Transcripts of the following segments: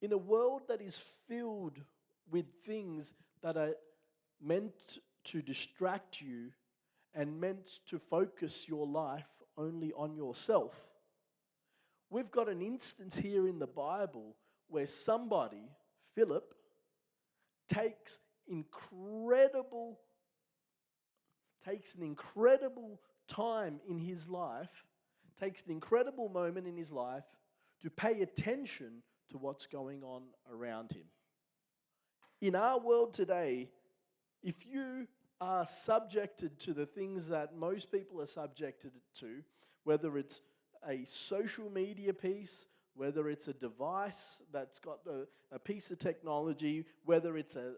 In a world that is filled with things that are meant to distract you and meant to focus your life only on yourself, we've got an instance here in the Bible where somebody, Philip, takes an incredible time in his life, takes an incredible moment in his life to pay attention to what's going on around him. In our world today, if you are subjected to the things that most people are subjected to, whether it's a social media piece, whether it's a device that's got a piece of technology, whether it's a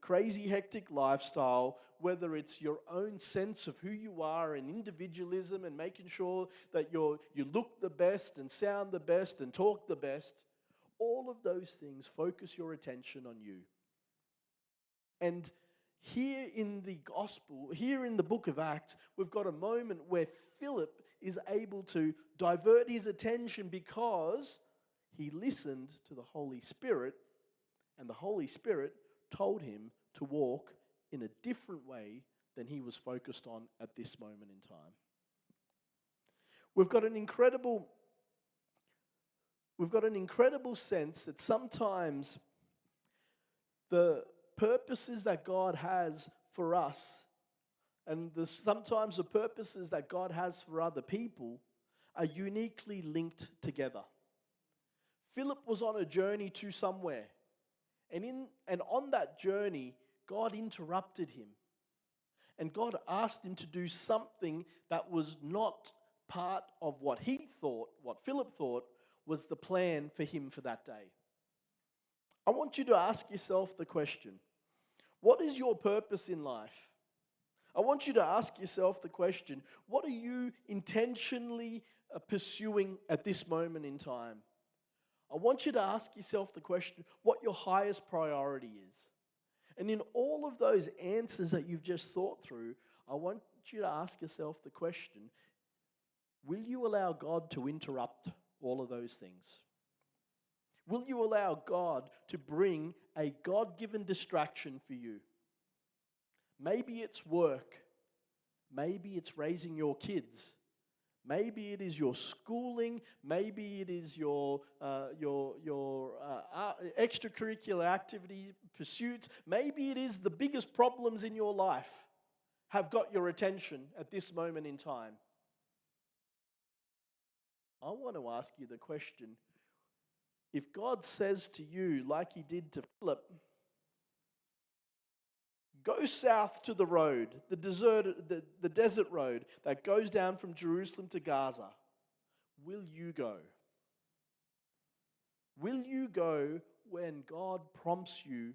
crazy hectic lifestyle, whether it's your own sense of who you are and individualism and making sure that you look the best and sound the best and talk the best, all of those things focus your attention on you. And here in the gospel, here in the book of Acts, we've got a moment where Philip is able to divert his attention because he listened to the Holy Spirit, and the Holy Spirit told him to walk in a different way than he was focused on at this moment in time. We've got an incredible sense that sometimes the purposes that God has for us and sometimes the purposes that God has for other people are uniquely linked together. Philip was on a journey to somewhere, and on that journey, God interrupted him. And God asked him to do something that was not part of what Philip thought was the plan for him for that day. I want you to ask yourself the question, what is your purpose in life? I want you to ask yourself the question, what are you intentionally pursuing at this moment in time? I want you to ask yourself the question, what your highest priority is. And in all of those answers that you've just thought through, I want you to ask yourself the question, will you allow God to interrupt all of those things? Will you allow God to bring a God-given distraction for you? Maybe it's work. Maybe it's raising your kids. Maybe it is your schooling. Maybe it is your extracurricular activity pursuits. Maybe it is the biggest problems in your life have got your attention at this moment in time. I want to ask you the question, if God says to you, like he did to Philip, go south to the road, the desert road that goes down from Jerusalem to Gaza, will you go? Will you go when God prompts you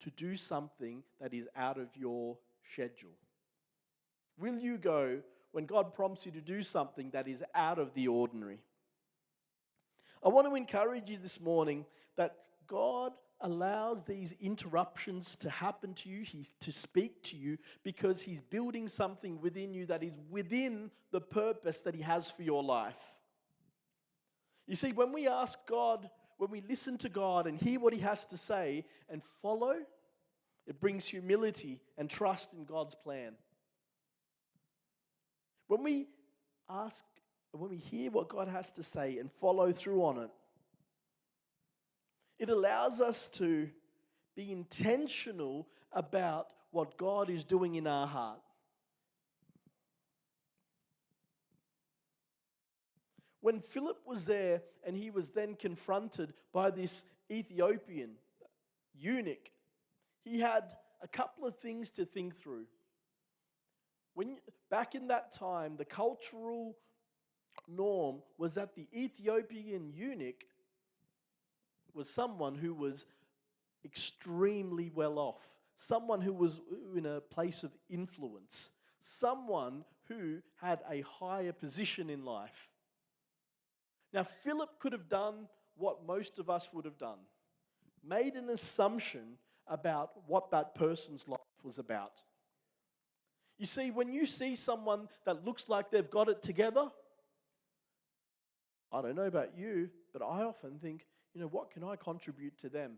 to do something that is out of your schedule? Will you go when God prompts you to do something that is out of the ordinary? I want to encourage you this morning that God allows these interruptions to happen to you, to speak to you, because he's building something within you that is within the purpose that he has for your life. You see, when we ask God, when we listen to God and hear what he has to say and follow, it brings humility and trust in God's plan. When we hear what God has to say and follow through on it, it allows us to be intentional about what God is doing in our heart. When Philip was there and he was then confronted by this Ethiopian eunuch, he had a couple of things to think through. Back in that time, the cultural norm was that the Ethiopian eunuch was someone who was extremely well off, someone who was in a place of influence, someone who had a higher position in life. Now, Philip could have done what most of us would have done, made an assumption about what that person's life was about. You see, when you see someone that looks like they've got it together, I don't know about you, but I often think, what can I contribute to them?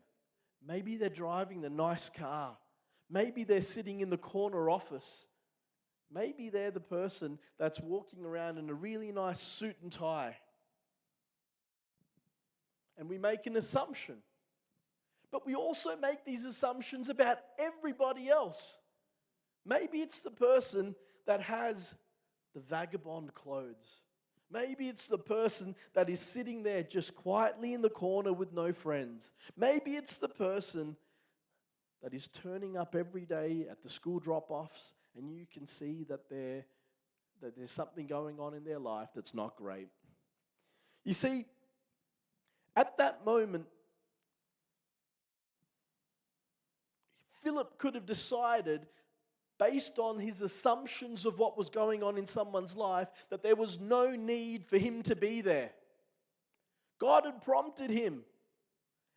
Maybe they're driving the nice car. Maybe they're sitting in the corner office. Maybe they're the person that's walking around in a really nice suit and tie. And we make an assumption. But we also make these assumptions about everybody else. Maybe it's the person that has the vagabond clothes. Maybe it's the person that is sitting there just quietly in the corner with no friends. Maybe it's the person that is turning up every day at the school drop-offs, and you can see that there's something going on in their life that's not great. You see, at that moment, Philip could have decided, based on his assumptions of what was going on in someone's life, that there was no need for him to be there. God had prompted him,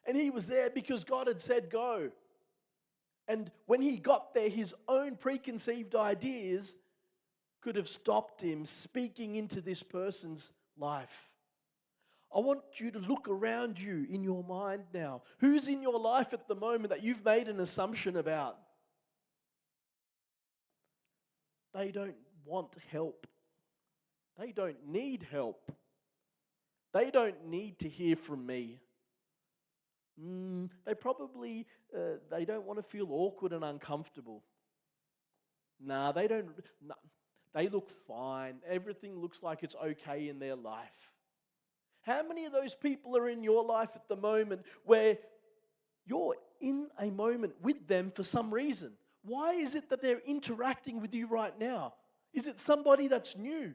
and he was there because God had said go. And when he got there, his own preconceived ideas could have stopped him speaking into this person's life. I want you to look around you in your mind now. Who's in your life at the moment that you've made an assumption about? They don't want help. They don't need help. They don't need to hear from me. They probably, they don't want to feel awkward and uncomfortable. They don't. Nah, they look fine. Everything looks like it's okay in their life. How many of those people are in your life at the moment where you're in a moment with them for some reason? Why is it that they're interacting with you right now? Is it somebody that's new?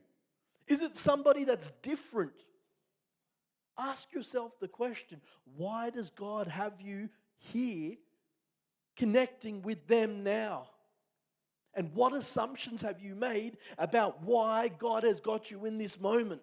Is it somebody that's different? Ask yourself the question, why does God have you here connecting with them now? And what assumptions have you made about why God has got you in this moment?